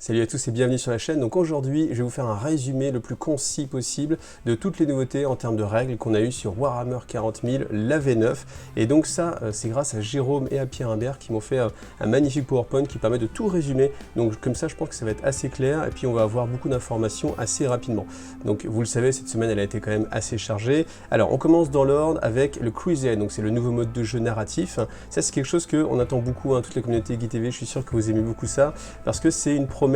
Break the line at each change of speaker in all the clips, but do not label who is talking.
Salut à tous et bienvenue sur la chaîne. Donc aujourd'hui, je vais vous faire un résumé le plus concis possible de toutes les nouveautés en termes de règles qu'on a eues sur Warhammer 40 000, la V9. Et donc ça, c'est grâce à Jérôme et à Pierre Imbert qui m'ont fait un magnifique PowerPoint qui permet de tout résumer. Donc comme ça, je pense que ça va être assez clair et puis on va avoir beaucoup d'informations assez rapidement. Donc vous le savez, cette semaine, elle a été quand même assez chargée. Alors on commence dans l'ordre avec le Crusade. Donc c'est le nouveau mode de jeu narratif. Ça, c'est quelque chose qu'on attend beaucoup, toute la communauté GuiTV. Je suis sûr que vous aimez beaucoup ça parce que c'est une promesse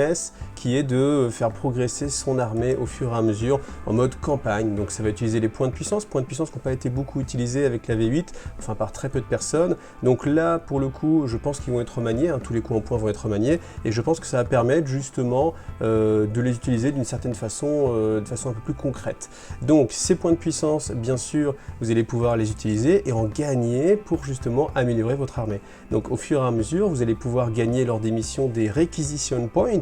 qui est de faire progresser son armée au fur et à mesure en mode campagne. Donc ça va utiliser les points de puissance qui n'ont pas été beaucoup utilisés avec la V8, enfin par très peu de personnes. Donc là, pour le coup, je pense qu'ils vont être remaniés, tous les coups en points vont être remaniés, et je pense que ça va permettre justement de les utiliser d'une certaine façon, de façon un peu plus concrète. Donc ces points de puissance, bien sûr, vous allez pouvoir les utiliser et en gagner pour justement améliorer votre armée. Donc au fur et à mesure, vous allez pouvoir gagner lors des missions des Requisition Points.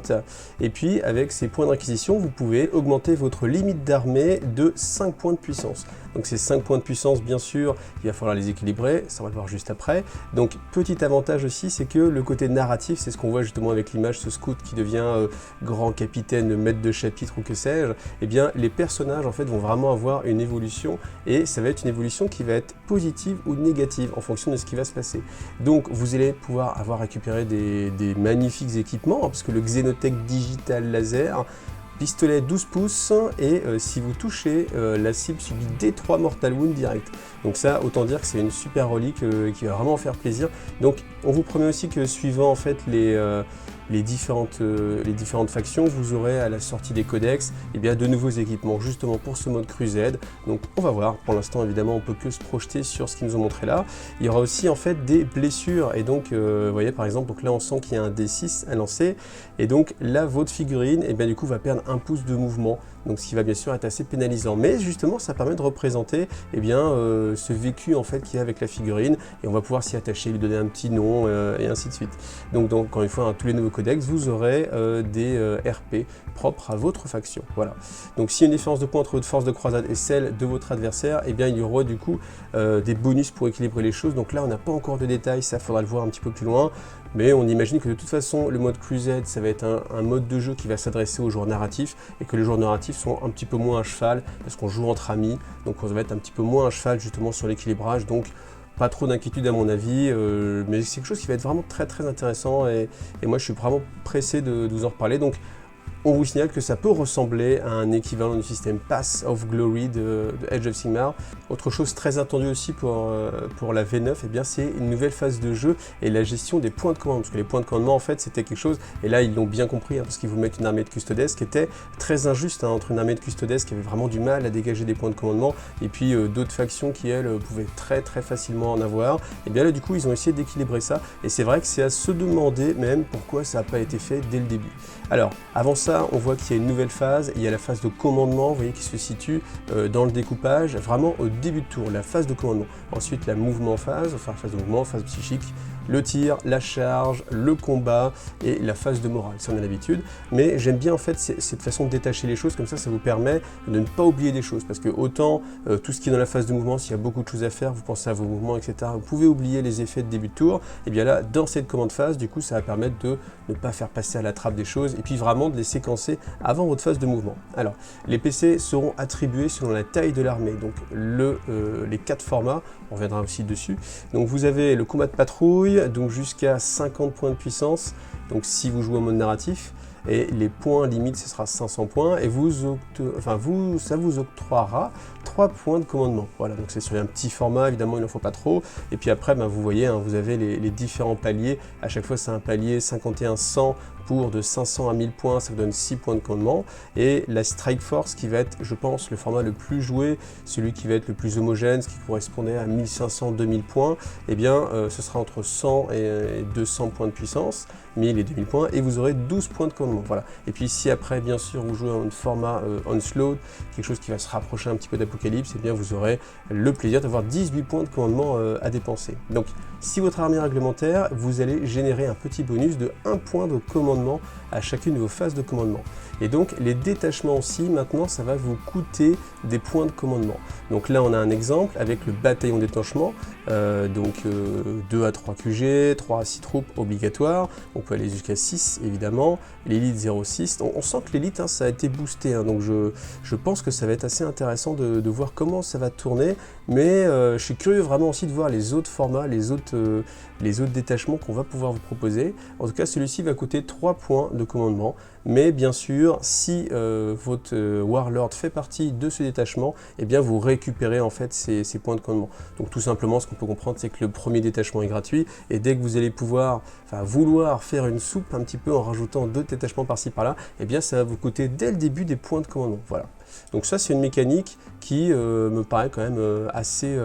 Et puis avec ces points de réquisition, vous pouvez augmenter votre limite d'armée de 5 points de puissance. Donc ces 5 points de puissance, bien sûr, il va falloir les équilibrer, ça on va le voir juste après. Donc petit avantage aussi, c'est que le côté narratif, c'est ce qu'on voit justement avec l'image, ce scout qui devient grand capitaine, maître de chapitre ou que sais-je, eh bien les personnages en fait vont vraiment avoir une évolution et ça va être une évolution qui va être positive ou négative en fonction de ce qui va se passer. Donc vous allez pouvoir avoir récupéré des magnifiques équipements, parce que le Xenotech Digital Laser, pistolet 12 pouces et si vous touchez, la cible subit D3 Mortal Wound direct. Donc ça, autant dire que c'est une super relique qui va vraiment faire plaisir. Donc on vous promet aussi que suivant en fait les différentes factions, vous aurez à la sortie des codex de nouveaux équipements justement pour ce mode Crusade. Donc on va voir, pour l'instant évidemment on peut que se projeter sur ce qu'ils nous ont montré là. Il y aura aussi en fait des blessures et donc vous voyez par exemple, donc là on sent qu'il y a un D6 à lancer et donc là votre figurine du coup va perdre 1 pouce de mouvement, donc ce qui va bien sûr être assez pénalisant, mais justement ça permet de représenter ce vécu en fait qu'il y a avec la figurine et on va pouvoir s'y attacher, lui donner un petit nom et ainsi de suite. Donc encore une fois, tous les nouveaux codex, vous aurez des RP propres à votre faction. Voilà. Donc s'il y a une différence de points entre votre force de croisade et celle de votre adversaire, il y aura du coup des bonus pour équilibrer les choses. Donc là on n'a pas encore de détails, ça faudra le voir un petit peu plus loin, mais on imagine que de toute façon le mode Crusade ça va être un mode de jeu qui va s'adresser aux joueurs narratifs et que les joueurs narratifs sont un petit peu moins à cheval parce qu'on joue entre amis, donc on va être un petit peu moins à cheval justement sur l'équilibrage. Donc pas trop d'inquiétude à mon avis, mais c'est quelque chose qui va être vraiment très intéressant et moi je suis vraiment pressé de vous en reparler. Donc on vous signale que ça peut ressembler à un équivalent du système Pass of Glory de Age of Sigmar. Autre chose très attendue aussi pour la V9, c'est une nouvelle phase de jeu et la gestion des points de commande. Parce que les points de commandement, en fait, c'était quelque chose, et là ils l'ont bien compris, parce qu'ils vous mettent une armée de custodes qui était très injuste entre une armée de custodes qui avait vraiment du mal à dégager des points de commandement et puis d'autres factions qui, elles, pouvaient très facilement en avoir. Et bien là, du coup, ils ont essayé d'équilibrer ça et c'est vrai que c'est à se demander même pourquoi ça n'a pas été fait dès le début. Alors, avant ça, on voit qu'il y a une nouvelle phase, il y a la phase de commandement, vous voyez, qui se situe dans le découpage, vraiment au début de tour, la phase de commandement. Ensuite, la mouvement phase, enfin phase de mouvement, phase psychique, le tir, la charge, le combat et la phase de morale, ça on a l'habitude. Mais j'aime bien en fait cette façon de détacher les choses, comme ça vous permet de ne pas oublier des choses. Parce que autant tout ce qui est dans la phase de mouvement, s'il y a beaucoup de choses à faire, vous pensez à vos mouvements, etc., vous pouvez oublier les effets de début de tour. Et bien là, dans cette commande phase, du coup, ça va permettre de ne pas faire passer à la trappe des choses et puis vraiment de les séquencer avant votre phase de mouvement. Alors, les PC seront attribués selon la taille de l'armée, donc les 4 formats, on reviendra aussi dessus. Donc vous avez le combat de patrouille, donc jusqu'à 50 points de puissance, donc si vous jouez en mode narratif, et les points limite ce sera 500 points, et ça vous octroiera 3 points de commandement. Voilà, donc c'est sur un petit format, évidemment il n'en faut pas trop, et puis après vous voyez, vous avez les différents paliers, à chaque fois c'est un palier 51-100 pour de 500 à 1000 points, ça vous donne 6 points de commandement, et la Strike Force qui va être, je pense, le format le plus joué, celui qui va être le plus homogène, ce qui correspondait à 1500-2000 points, ce sera entre 100 et 200 points de puissance, 1000 et 2000 points, et vous aurez 12 points de commandement. Voilà. Et puis si après, bien sûr, vous jouez en format Onslaught, quelque chose qui va se rapprocher un petit peu d'Apocalypse, et bien vous aurez le plaisir d'avoir 18 points de commandement à dépenser. Donc, si votre armée est réglementaire, vous allez générer un petit bonus de 1 point de commandement à chacune de vos phases de commandement. Et donc les détachements aussi, maintenant ça va vous coûter des points de commandement. Donc là on a un exemple avec le bataillon détachement, 2 à 3 QG, 3 à 6 troupes obligatoires. Donc peut aller jusqu'à 6 évidemment, l'élite 0,6. On sent que l'élite ça a été boosté, donc je pense que ça va être assez intéressant de voir comment ça va tourner, mais je suis curieux vraiment aussi de voir les autres formats, les autres détachements qu'on va pouvoir vous proposer. En tout cas, celui-ci va coûter 3 points de commandement, mais bien sûr, si votre Warlord fait partie de ce détachement, eh bien vous récupérez en fait ces points de commandement. Donc tout simplement, ce qu'on peut comprendre, c'est que le premier détachement est gratuit, et dès que vous allez vouloir faire une soupe un petit peu en rajoutant 2 détachements par-ci par-là, eh bien ça va vous coûter dès le début des points de commandement. Voilà. Donc ça, c'est une mécanique qui me paraît quand même assez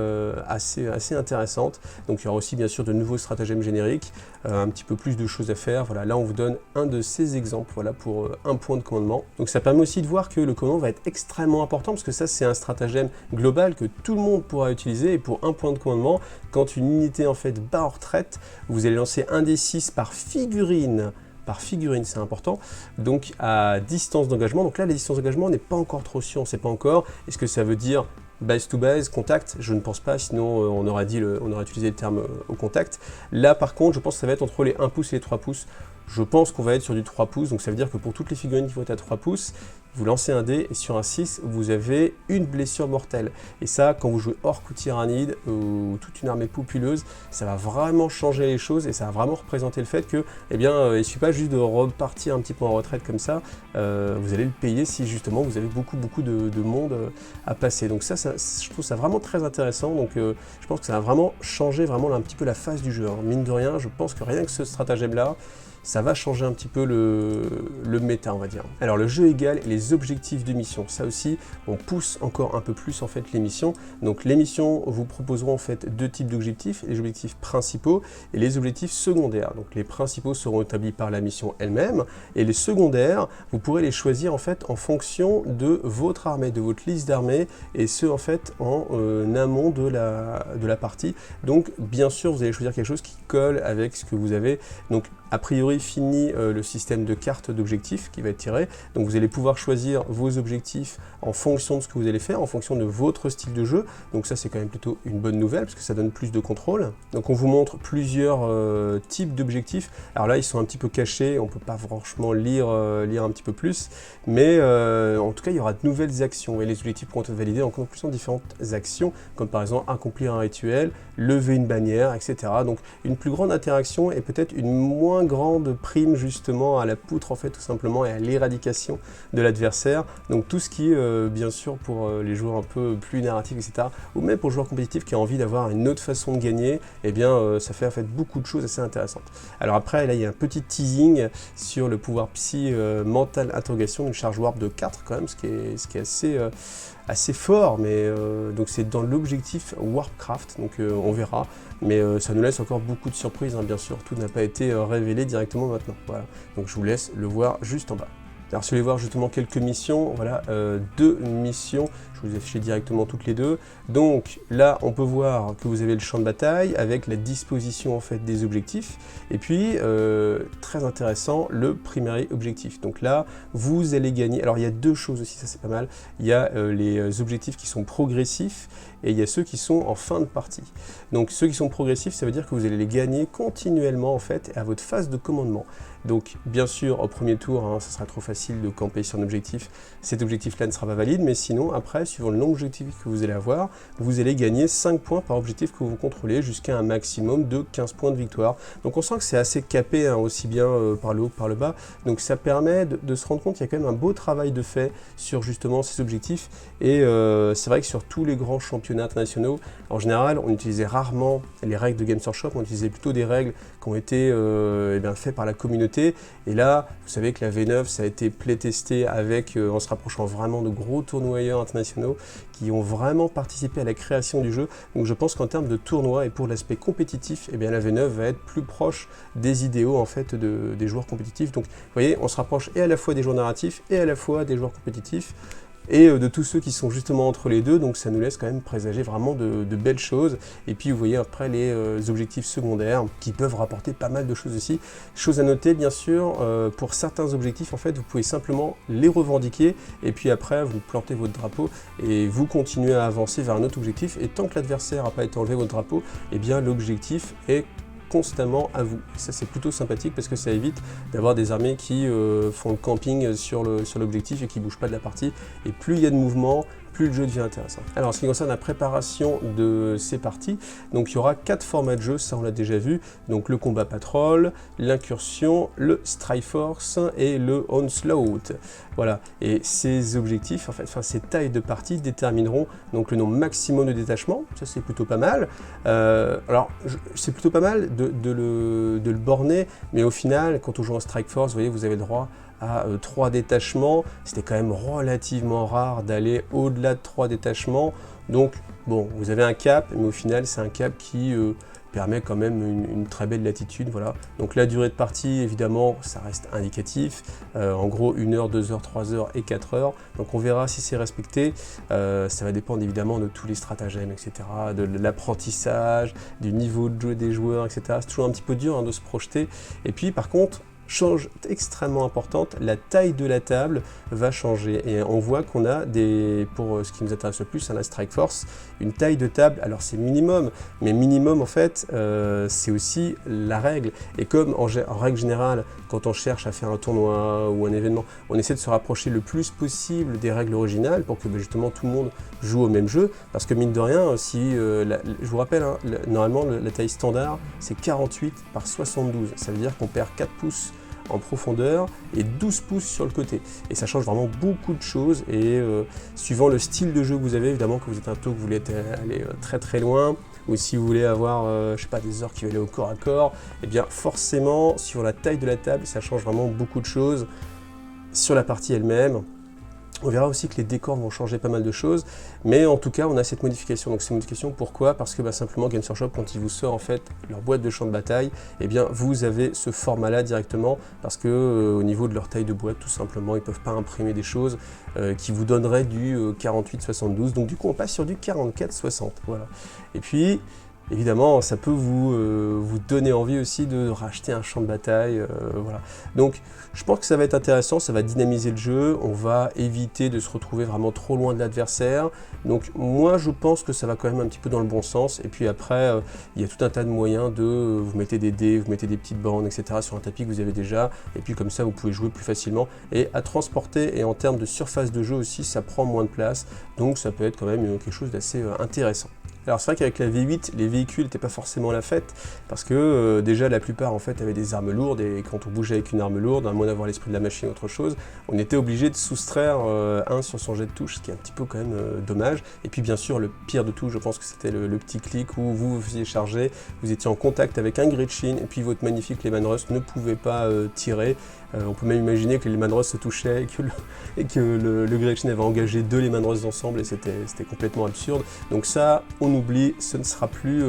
intéressante. Donc il y aura aussi bien sûr de nouveaux stratagèmes génériques, un petit peu plus de choses à faire. Voilà, là on vous donne un de ces exemples, voilà, pour un point de commandement. Donc ça permet aussi de voir que le commandement va être extrêmement important, parce que ça c'est un stratagème global que tout le monde pourra utiliser, et pour un point de commandement, quand une unité en fait bat en retraite, vous allez lancer un des 6 par figurine, c'est important, donc à distance d'engagement. Donc là, la distance d'engagement n'est pas encore trop sûre, on ne sait pas encore. Est-ce que ça veut dire base to base, contact? Je ne pense pas, sinon on aurait utilisé le terme au contact. Là par contre, je pense que ça va être entre les 1 pouce et les 3 pouces. Je pense qu'on va être sur du 3 pouces, donc ça veut dire que pour toutes les figurines qui vont être à 3 pouces, vous lancez un dé et sur un 6, vous avez une blessure mortelle. Et ça, quand vous jouez orc ou tyrannide ou toute une armée populeuse, ça va vraiment changer les choses, et ça va vraiment représenter le fait que, eh bien, il ne suffit pas juste de repartir un petit peu en retraite comme ça, vous allez le payer si justement vous avez beaucoup de monde à passer. Donc ça, je trouve ça vraiment très intéressant. Donc je pense que ça va vraiment changer un petit peu la face du jeu. Mine de rien, je pense que rien que ce stratagème-là, ça va changer un petit peu le méta, on va dire. Alors le jeu égal et les objectifs de mission, ça aussi, on pousse encore un peu plus en fait les missions. Donc les missions vous proposeront en fait 2 types d'objectifs, les objectifs principaux et les objectifs secondaires. Donc les principaux seront établis par la mission elle-même, et les secondaires, vous pourrez les choisir en fait en fonction de votre armée, de votre liste d'armées, et ce en fait en amont de la partie. Donc bien sûr, vous allez choisir quelque chose qui colle avec ce que vous avez. Donc a priori fini le système de cartes d'objectifs qui va être tiré, donc vous allez pouvoir choisir vos objectifs en fonction de ce que vous allez faire, en fonction de votre style de jeu. Donc ça c'est quand même plutôt une bonne nouvelle, parce que ça donne plus de contrôle. Donc on vous montre plusieurs types d'objectifs. Alors là ils sont un petit peu cachés, on peut pas franchement lire un petit peu plus, mais en tout cas il y aura de nouvelles actions, et les objectifs pourront être validés en conclusion de différentes actions, comme par exemple accomplir un rituel, lever une bannière, etc. Donc une plus grande interaction et peut-être une moins grande prime justement à la poutre en fait, tout simplement, et à l'éradication de l'adversaire. Donc tout ce qui bien sûr pour les joueurs un peu plus narratifs, etc., ou même pour le joueur compétitif qui a envie d'avoir une autre façon de gagner, eh bien ça fait en fait beaucoup de choses assez intéressantes. Alors après là il y a un petit teasing sur le pouvoir psy mental interrogation, une charge warp de 4 quand même, ce qui est assez fort, mais donc c'est dans l'objectif Warpcraft, donc on verra, mais ça nous laisse encore beaucoup de surprises, bien sûr, tout n'a pas été révélé directement maintenant. Voilà, donc je vous laisse le voir juste en bas. Alors si vous voulez voir justement quelques missions, voilà, 2 missions, je vous ai affiché directement toutes les 2. Donc là, on peut voir que vous avez le champ de bataille avec la disposition en fait des objectifs, et puis très intéressant, le primary objectif. Donc là, vous allez gagner. Alors il y a 2 choses aussi, ça c'est pas mal. Il y a les objectifs qui sont progressifs, et il y a ceux qui sont en fin de partie. Donc ceux qui sont progressifs, ça veut dire que vous allez les gagner continuellement en fait à votre phase de commandement. Donc bien sûr au premier tour, ça sera trop facile de camper sur un objectif, cet objectif-là ne sera pas valide, mais sinon après, suivant le nombre d'objectifs que vous allez avoir, vous allez gagner 5 points par objectif que vous contrôlez, jusqu'à un maximum de 15 points de victoire. Donc on sent que c'est assez capé, aussi bien par le haut que par le bas, donc ça permet de se rendre compte qu'il y a quand même un beau travail de fait sur justement ces objectifs, et c'est vrai que sur tous les grands championnats internationaux, en général, on utilisait rarement les règles de Games Workshop, on utilisait plutôt des règles qui ont été faites par la communauté. Et là, vous savez que la V9, ça a été playtesté avec, en se rapprochant vraiment de gros tournoyeurs internationaux qui ont vraiment participé à la création du jeu. Donc je pense qu'en termes de tournoi et pour l'aspect compétitif, la V9 va être plus proche des idéaux en fait des joueurs compétitifs. Donc vous voyez, on se rapproche et à la fois des joueurs narratifs et à la fois des joueurs compétitifs, et de tous ceux qui sont justement entre les deux, donc ça nous laisse quand même présager vraiment de belles choses. Et puis vous voyez après les objectifs secondaires qui peuvent rapporter pas mal de choses aussi. Chose à noter bien sûr, pour certains objectifs en fait vous pouvez simplement les revendiquer, et puis après vous plantez votre drapeau et vous continuez à avancer vers un autre objectif, et tant que l'adversaire n'a pas été enlevé votre drapeau, et bien l'objectif est constamment à vous. Et ça c'est plutôt sympathique parce que ça évite d'avoir des armées qui font le camping sur l'objectif et qui ne bougent pas de la partie. Et plus il y a de mouvement, plus le jeu devient intéressant. Alors en ce qui concerne la préparation de ces parties, donc il y aura 4 formats de jeu, ça on l'a déjà vu, donc le combat patrol, l'incursion, le strike force et le onslaught. Voilà, et ces objectifs, en fait, ces tailles de parties détermineront donc le nombre maximum de détachements, ça c'est plutôt pas mal. Alors c'est plutôt pas mal de le borner, mais au final, quand on joue en strike force, vous voyez, vous avez le droit à 3 détachements. C'était quand même relativement rare d'aller au-delà de 3 détachements. Donc, bon, vous avez un cap, mais au final, c'est un cap qui permet quand même une très belle latitude. Voilà. Donc, la durée de partie, évidemment, ça reste indicatif. En gros, 1 heure, 2 heures, 3 heures et 4 heures. Donc, on verra si c'est respecté. Ça va dépendre évidemment de tous les stratagèmes, etc., de l'apprentissage, du niveau de jeu des joueurs, etc. C'est toujours un petit peu dur de se projeter. Et puis, par contre, change extrêmement importante, la taille de la table va changer et on voit qu'on a pour ce qui nous intéresse le plus à la Strike Force, une taille de table, alors c'est minimum, mais minimum en fait c'est aussi la règle et comme en règle générale quand on cherche à faire un tournoi ou un événement, on essaie de se rapprocher le plus possible des règles originales pour que justement tout le monde joue au même jeu parce que mine de rien, je vous rappelle, hein, normalement la taille standard c'est 48 par 72, ça veut dire qu'on perd 4 pouces en profondeur et 12 pouces sur le côté. Et ça change vraiment beaucoup de choses et suivant le style de jeu que vous avez, évidemment que vous êtes un taux que vous voulez aller très très loin ou si vous voulez avoir, je sais pas, des orques qui veulent aller au corps à corps, et bien forcément, sur la taille de la table, ça change vraiment beaucoup de choses sur la partie elle-même. On verra aussi que les décors vont changer pas mal de choses, mais en tout cas, on a cette modification. Donc, cette modification, pourquoi? Parce que simplement, Games Workshop, quand il vous sort en fait leur boîte de champ de bataille, eh bien, vous avez ce format-là directement, parce que au niveau de leur taille de boîte, tout simplement, ils ne peuvent pas imprimer des choses qui vous donneraient du 48-72. Donc, du coup, on passe sur du 44-60. Voilà. Et puis, évidemment, ça peut vous donner envie aussi de racheter un champ de bataille. Voilà. Donc, je pense que ça va être intéressant, ça va dynamiser le jeu. On va éviter de se retrouver vraiment trop loin de l'adversaire. Donc, moi, je pense que ça va quand même un petit peu dans le bon sens. Et puis après, il y a tout un tas de moyens vous mettez des dés, vous mettez des petites bandes, etc. sur un tapis que vous avez déjà. Et puis, comme ça, vous pouvez jouer plus facilement. Et à transporter, et en termes de surface de jeu aussi, ça prend moins de place. Donc, ça peut être quand même quelque chose d'assez intéressant. Alors c'est vrai qu'avec la V8, les véhicules n'étaient pas forcément la fête, parce que déjà la plupart en fait avaient des armes lourdes, et quand on bougeait avec une arme lourde, à moins d'avoir l'esprit de la machine ou autre chose, on était obligé de soustraire 1 sur son jet de touche, ce qui est un petit peu quand même dommage. Et puis bien sûr, le pire de tout, je pense que c'était le petit clic où vous faisiez charger, vous étiez en contact avec un Gretchin, et puis votre magnifique Lehman Russ ne pouvait pas tirer. On peut même imaginer que les Lehman Russ se touchaient et que le Gretchin avait engagé 2 Lehman Russ ensemble, et c'était complètement absurde. Donc ça, on oublie, ce ne sera plus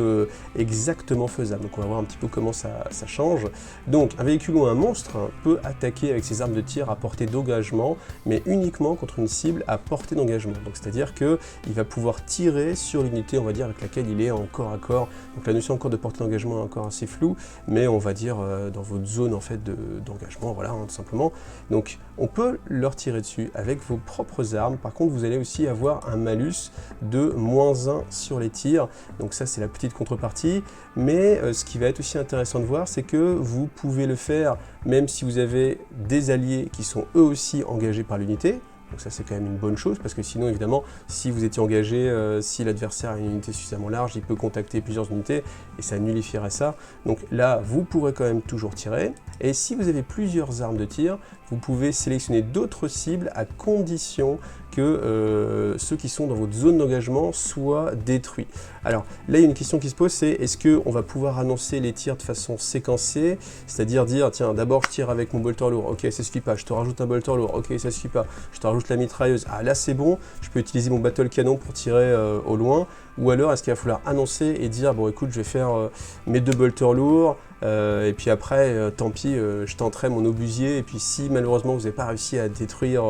exactement faisable. Donc on va voir un petit peu comment ça change. Donc un véhicule ou un monstre peut attaquer avec ses armes de tir à portée d'engagement, mais uniquement contre une cible à portée d'engagement. Donc c'est-à-dire qu'il va pouvoir tirer sur l'unité, on va dire, avec laquelle il est en corps à corps. Donc la notion encore de portée d'engagement est encore assez floue, mais on va dire dans votre zone en fait d'engagement, voilà, hein, tout simplement. Donc on peut leur tirer dessus avec vos propres armes. Par contre, vous allez aussi avoir un malus de -1 sur les tirs. Donc ça, c'est la petite contrepartie. Mais ce qui va être aussi intéressant de voir, c'est que vous pouvez le faire même si vous avez des alliés qui sont eux aussi engagés par l'unité. Donc ça, c'est quand même une bonne chose, parce que sinon, évidemment, si vous étiez engagé, si l'adversaire a une unité suffisamment large, il peut contacter plusieurs unités, et ça nullifierait ça. Donc là, vous pourrez quand même toujours tirer. Et si vous avez plusieurs armes de tir, vous pouvez sélectionner d'autres cibles à condition que ceux qui sont dans votre zone d'engagement soient détruits. Alors là, il y a une question qui se pose, c'est est-ce qu'on va pouvoir annoncer les tirs de façon séquencée, c'est-à-dire dire, tiens, d'abord je tire avec mon bolter lourd, ok, ça suffit pas, je te rajoute un bolter lourd, ok, ça suffit pas, je te rajoute la mitrailleuse, ah là c'est bon, je peux utiliser mon battle canon pour tirer au loin, ou alors est-ce qu'il va falloir annoncer et dire, bon écoute, je vais faire mes 2 bolters lourds, et puis après, tant pis, je tenterai mon obusier, et puis si malheureusement vous n'avez pas réussi à détruire...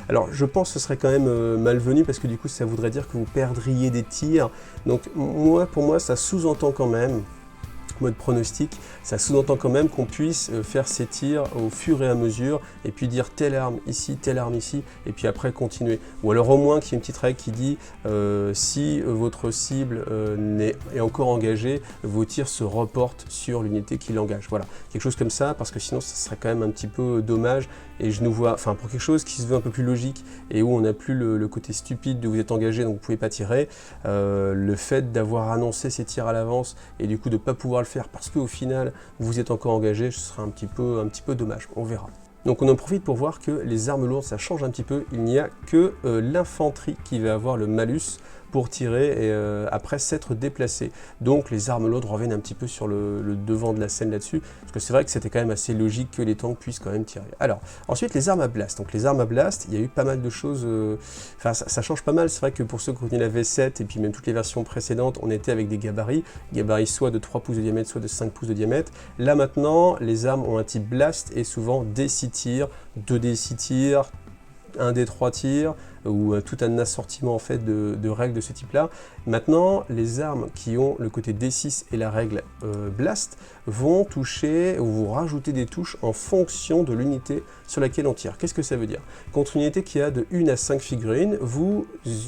alors je pense que ce serait quand même malvenu, parce que du coup ça voudrait dire que vous perdriez des tirs. Donc pour moi ça sous-entend quand même mode pronostic, ça sous-entend quand même qu'on puisse faire ses tirs au fur et à mesure et puis dire telle arme ici, et puis après continuer. Ou alors au moins qu'il y ait une petite règle qui dit si votre cible est encore engagée, vos tirs se reportent sur l'unité qui l'engage. Voilà, quelque chose comme ça, parce que sinon ça serait quand même un petit peu dommage et je nous vois, enfin pour quelque chose qui se veut un peu plus logique et où on n'a plus le côté stupide de vous êtes engagé donc vous ne pouvez pas tirer, le fait d'avoir annoncé ces tirs à l'avance et du coup de ne pas pouvoir le faire parce qu'au final vous êtes encore engagé, ce sera un petit peu dommage, on verra. Donc on en profite pour voir que les armes lourdes ça change un petit peu, il n'y a que l'infanterie qui va avoir le malus pour tirer et après s'être déplacé. Donc les armes lourdes reviennent un petit peu sur le devant de la scène là-dessus, parce que c'est vrai que c'était quand même assez logique que les tanks puissent quand même tirer. Alors, ensuite les armes à blast. Donc les armes à blast, il y a eu pas mal de choses, enfin ça change pas mal, c'est vrai que pour ceux qui ont connu la V7 et puis même toutes les versions précédentes, on était avec des gabarits soit de 3 pouces de diamètre, soit de 5 pouces de diamètre. Là maintenant, les armes ont un type blast et souvent D6 tirs, 2D6 tirs, 1D3 tirs, ou tout un assortiment en fait de règles de ce type-là. Maintenant, les armes qui ont le côté D6 et la règle Blast vont toucher ou vous rajouter des touches en fonction de l'unité sur laquelle on tire. Qu'est-ce que ça veut dire? Contre une unité qui a de 1 à 5 figurines, vous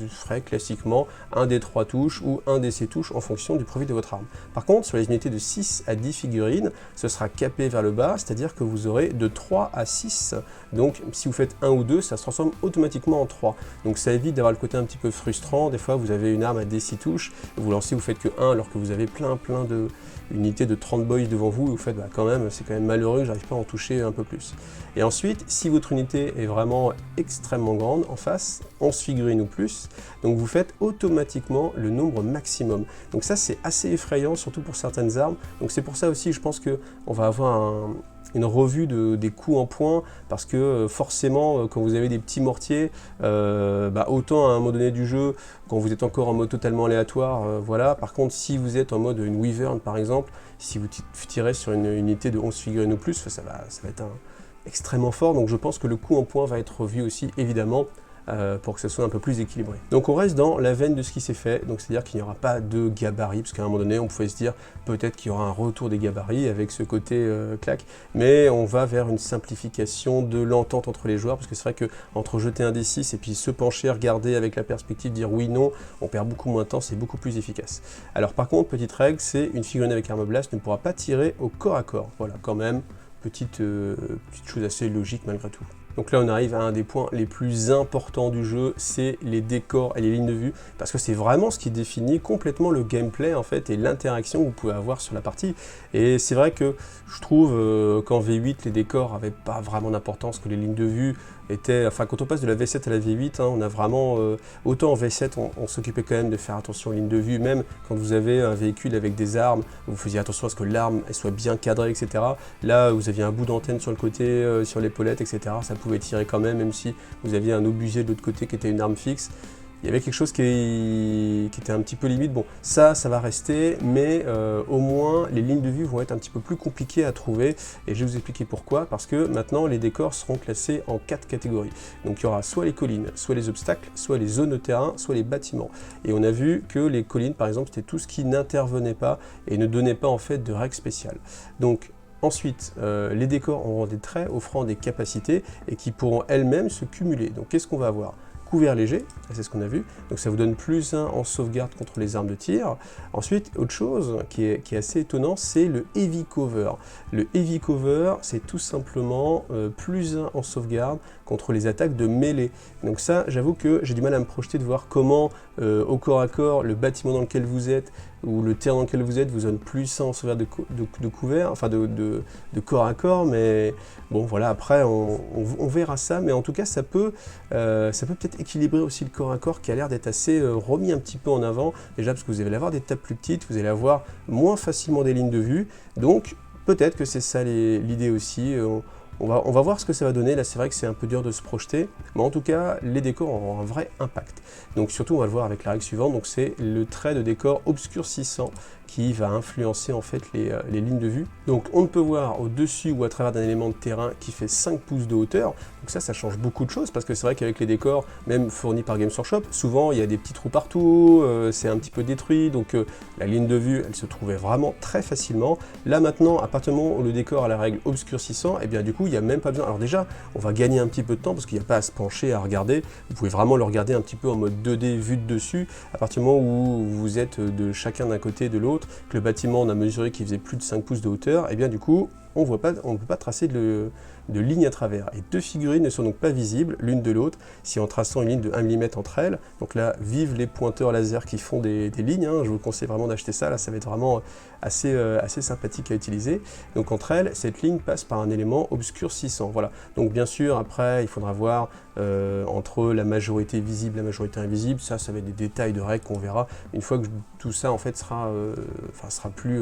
ferez classiquement un des 3 touches ou un des 6 touches en fonction du profil de votre arme. Par contre, sur les unités de 6 à 10 figurines, ce sera capé vers le bas, c'est-à-dire que vous aurez de 3 à 6. Donc, si vous faites 1 ou 2, ça se transforme automatiquement en 3. Donc ça évite d'avoir le côté un petit peu frustrant. Des fois, vous avez une arme à D6 touches, vous lancez, vous faites que 1 alors que vous avez plein de unités de 30 boys devant vous, et vous faites quand même, c'est quand même malheureux, j'arrive pas à en toucher un peu plus. Et ensuite, si votre unité est vraiment extrêmement grande, en face, 11 figurines ou plus, donc vous faites automatiquement le nombre maximum. Donc ça, c'est assez effrayant, surtout pour certaines armes. Donc c'est pour ça aussi, je pense qu'on va avoir une revue des coups en points, parce que forcément, quand vous avez des petits mortiers, autant à un moment donné du jeu, quand vous êtes encore en mode totalement aléatoire, voilà. Par contre, si vous êtes en mode une Wyvern par exemple, si vous tirez sur une unité de 11 figurines ou plus, ça va être extrêmement fort, donc je pense que le coup en points va être revu aussi, évidemment, pour que ce soit un peu plus équilibré. Donc on reste dans la veine de ce qui s'est fait, donc c'est-à-dire qu'il n'y aura pas de gabarit, parce qu'à un moment donné on pouvait se dire peut-être qu'il y aura un retour des gabarits avec ce côté claque, mais on va vers une simplification de l'entente entre les joueurs, parce que c'est vrai que entre jeter un D6 et puis se pencher, regarder avec la perspective, dire oui, non, on perd beaucoup moins de temps, c'est beaucoup plus efficace. Alors par contre, petite règle, c'est une figurine avec arme blast ne pourra pas tirer au corps à corps, voilà, quand même, petite chose assez logique malgré tout. Donc là on arrive à un des points les plus importants du jeu, c'est les décors et les lignes de vue, parce que c'est vraiment ce qui définit complètement le gameplay en fait et l'interaction que vous pouvez avoir sur la partie. Et c'est vrai que je trouve qu'en V8 les décors n'avaient pas vraiment d'importance, que les lignes de vue étaient, enfin quand on passe de la V7 à la V8, on a vraiment, autant en V7 on s'occupait quand même de faire attention aux lignes de vue, même quand vous avez un véhicule avec des armes, vous faisiez attention à ce que l'arme soit bien cadrée, etc. Là vous aviez un bout d'antenne sur le côté, sur l'épaulette, etc. Ça pouvait tirer quand même si vous aviez un obusier de l'autre côté qui était une arme fixe. Il y avait quelque chose qui était un petit peu limite. Bon, ça va rester, mais au moins les lignes de vue vont être un petit peu plus compliquées à trouver. Et je vais vous expliquer pourquoi. Parce que maintenant, les décors seront classés en 4 catégories. Donc il y aura soit les collines, soit les obstacles, soit les zones de terrain, soit les bâtiments. Et on a vu que les collines, par exemple, c'était tout ce qui n'intervenait pas et ne donnait pas en fait de règles spéciales. Donc ensuite, les décors auront des traits offrant des capacités et qui pourront elles-mêmes se cumuler. Donc qu'est-ce qu'on va avoir ? Couvert léger, c'est ce qu'on a vu, donc ça vous donne plus 1 en sauvegarde contre les armes de tir. Ensuite, autre chose qui est assez étonnant, c'est le Heavy Cover. Le Heavy Cover, c'est tout simplement plus 1 en sauvegarde contre les attaques de mêlée. Donc ça, j'avoue que j'ai du mal à me projeter de voir comment, au corps à corps, le bâtiment dans lequel vous êtes, ou le terrain dans lequel vous êtes, vous donne plus 1 en sauvegarde de couvert, enfin de corps à corps, mais bon voilà, après on verra ça, mais en tout cas ça peut peut-être équilibrer aussi le corps à corps qui a l'air d'être assez remis un petit peu en avant, déjà parce que vous allez avoir des tables plus petites, vous allez avoir moins facilement des lignes de vue, donc peut-être que c'est ça l'idée aussi. On va voir ce que ça va donner. Là, c'est vrai que c'est un peu dur de se projeter, mais en tout cas, les décors auront un vrai impact. Donc surtout, on va le voir avec la règle suivante, donc c'est le trait de décor obscurcissant qui va influencer en fait les lignes de vue. Donc on ne peut voir au-dessus ou à travers d'un élément de terrain qui fait 5 pouces de hauteur. Donc ça change beaucoup de choses parce que c'est vrai qu'avec les décors, même fournis par Games Workshop, souvent il y a des petits trous partout, c'est un petit peu détruit, donc la ligne de vue, elle se trouvait vraiment très facilement. Là maintenant, à partir du moment où le décor a la règle obscurcissant, et bien du coup, il n'y a même pas besoin. Alors déjà, on va gagner un petit peu de temps parce qu'il n'y a pas à se pencher, à regarder. Vous pouvez vraiment le regarder un petit peu en mode 2D vue de dessus, à partir du moment où vous êtes de chacun d'un côté et de l'autre, que le bâtiment, on a mesuré qu'il faisait plus de 5 pouces de hauteur, et bien du coup, on ne peut pas tracer de ligne à travers. Et deux figurines ne sont donc pas visibles l'une de l'autre si en traçant une ligne de 1 mm entre elles. Donc là, vive les pointeurs laser qui font des lignes, hein. Je vous conseille vraiment d'acheter ça, là ça va être vraiment assez sympathique à utiliser. Donc entre elles, cette ligne passe par un élément obscurcissant. Voilà. Donc bien sûr, après, il faudra voir entre la majorité visible et la majorité invisible, ça va être des détails de règles qu'on verra une fois que tout ça en fait sera plus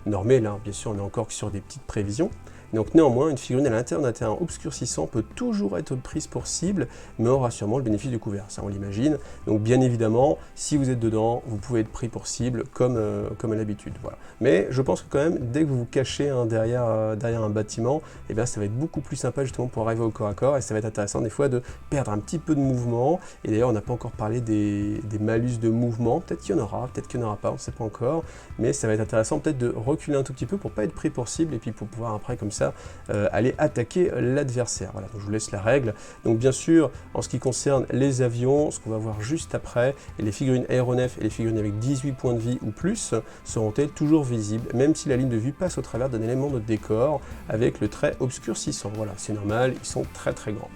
normé. Là, bien sûr, on est encore sur des petites prévisions. Donc néanmoins, une figurine à l'intérieur d'un terrain obscurcissant peut toujours être prise pour cible, mais aura sûrement le bénéfice du couvert, ça on l'imagine. Donc bien évidemment, si vous êtes dedans, vous pouvez être pris pour cible comme à l'habitude. Voilà. Mais je pense que quand même, dès que vous vous cachez derrière un bâtiment, eh bien, ça va être beaucoup plus sympa justement pour arriver au corps à corps, et ça va être intéressant des fois de perdre un petit peu de mouvement. Et d'ailleurs, on n'a pas encore parlé des malus de mouvement, peut-être qu'il y en aura, peut-être qu'il n'y en aura pas, on ne sait pas encore, mais ça va être intéressant peut-être de reculer un tout petit peu pour ne pas être pris pour cible, et puis pour pouvoir après comme ça aller attaquer l'adversaire. Voilà, donc je vous laisse la règle. Donc bien sûr, en ce qui concerne les avions, ce qu'on va voir juste après, les figurines aéronefs et les figurines avec 18 points de vie ou plus seront-elles toujours visibles, même si la ligne de vue passe au travers d'un élément de décor avec le trait obscurcissant. Voilà, c'est normal, ils sont très très grands.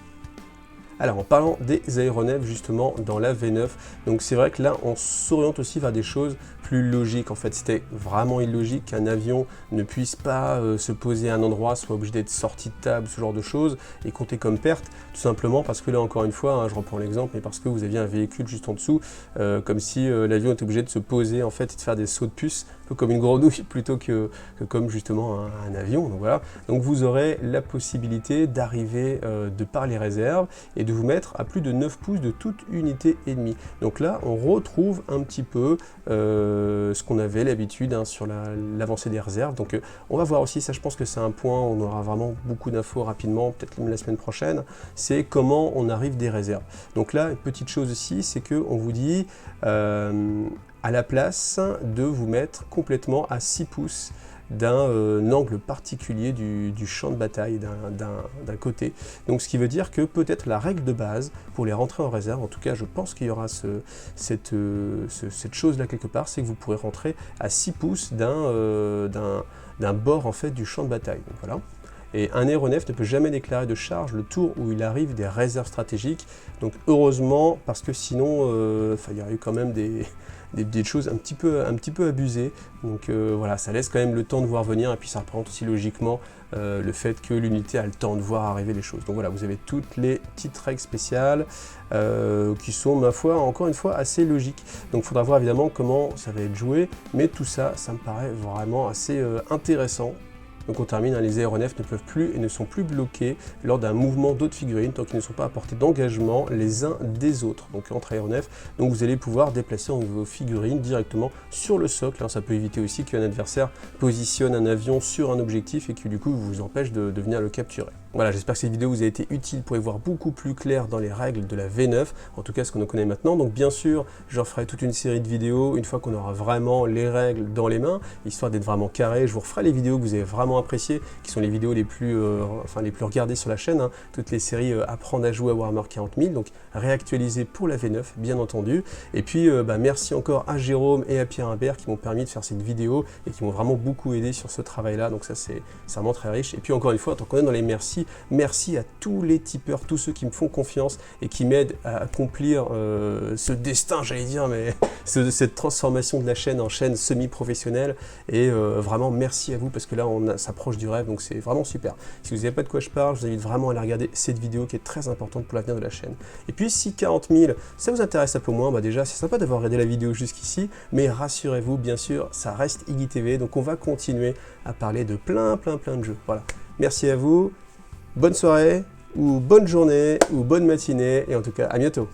Alors en parlant des aéronefs justement dans la V9, donc c'est vrai que là on s'oriente aussi vers des choses plus logiques. En fait, c'était vraiment illogique qu'un avion ne puisse pas se poser à un endroit, soit obligé d'être sorti de table, ce genre de choses, et compter comme perte, tout simplement parce que là encore une fois, hein, je reprends l'exemple, mais parce que vous aviez un véhicule juste en dessous, comme si l'avion était obligé de se poser en fait et de faire des sauts de puce, un peu comme une grenouille plutôt que comme justement un avion. Donc voilà, donc vous aurez la possibilité d'arriver de par les réserves et de vous mettre à plus de 9 pouces de toute unité ennemie. Donc là, on retrouve un petit peu ce qu'on avait l'habitude hein, sur l'avancée des réserves. Donc on va voir aussi, ça je pense que c'est un point, on aura vraiment beaucoup d'infos rapidement, peut-être même la semaine prochaine, c'est comment on arrive des réserves. Donc là, une petite chose aussi, c'est qu'on vous dit à la place de vous mettre complètement à 6 pouces d'un angle particulier du champ de bataille d'un côté. Donc ce qui veut dire que peut-être la règle de base pour les rentrer en réserve, en tout cas je pense qu'il y aura cette chose-là quelque part, c'est que vous pourrez rentrer à 6 pouces d'un bord en fait du champ de bataille. Donc, voilà. Et un aéronef ne peut jamais déclarer de charge le tour où il arrive des réserves stratégiques. Donc heureusement, parce que sinon, il y aurait eu quand même des choses un petit peu abusées. Donc voilà, ça laisse quand même le temps de voir venir, et puis ça représente aussi logiquement le fait que l'unité a le temps de voir arriver les choses. Donc voilà, vous avez toutes les petites règles spéciales qui sont, ma foi, encore une fois, assez logiques. Donc il faudra voir évidemment comment ça va être joué, mais tout ça, ça me paraît vraiment assez intéressant. Donc on termine, hein, les aéronefs ne peuvent plus et ne sont plus bloqués lors d'un mouvement d'autres figurines tant qu'ils ne sont pas à portée d'engagement les uns des autres, donc entre aéronefs. Donc vous allez pouvoir déplacer vos figurines directement sur le socle, hein. Ça peut éviter aussi qu'un adversaire positionne un avion sur un objectif et qui du coup vous empêche de venir le capturer. Voilà, j'espère que cette vidéo vous a été utile pour y voir beaucoup plus clair dans les règles de la V9, en tout cas ce qu'on en connaît maintenant. Donc bien sûr, je referai toute une série de vidéos une fois qu'on aura vraiment les règles dans les mains, histoire d'être vraiment carré. Je vous referai les vidéos que vous avez vraiment appréciées, qui sont les vidéos les plus regardées sur la chaîne, hein. Toutes les séries Apprendre à jouer à Warhammer 40 000, donc réactualisées pour la V9, bien entendu. Et puis merci encore à Jérôme et à Pierre Imbert qui m'ont permis de faire cette vidéo et qui m'ont vraiment beaucoup aidé sur ce travail-là, donc ça c'est vraiment très riche. Et puis encore une fois, tant qu'on est dans les merci à tous les tipeurs, tous ceux qui me font confiance et qui m'aident à accomplir ce destin, j'allais dire, mais cette transformation de la chaîne en chaîne semi-professionnelle. Et vraiment merci à vous parce que là on s'approche du rêve, donc c'est vraiment super. Si vous ne savez pas de quoi je parle, je vous invite vraiment à aller regarder cette vidéo qui est très importante pour l'avenir de la chaîne. Et puis si 40 000 ça vous intéresse un peu moins, bah déjà c'est sympa d'avoir regardé la vidéo jusqu'ici, mais rassurez-vous, bien sûr ça reste IGTV, donc on va continuer à parler de plein de jeux. Voilà, merci à vous. Bonne soirée, ou bonne journée, ou bonne matinée, et en tout cas, à bientôt.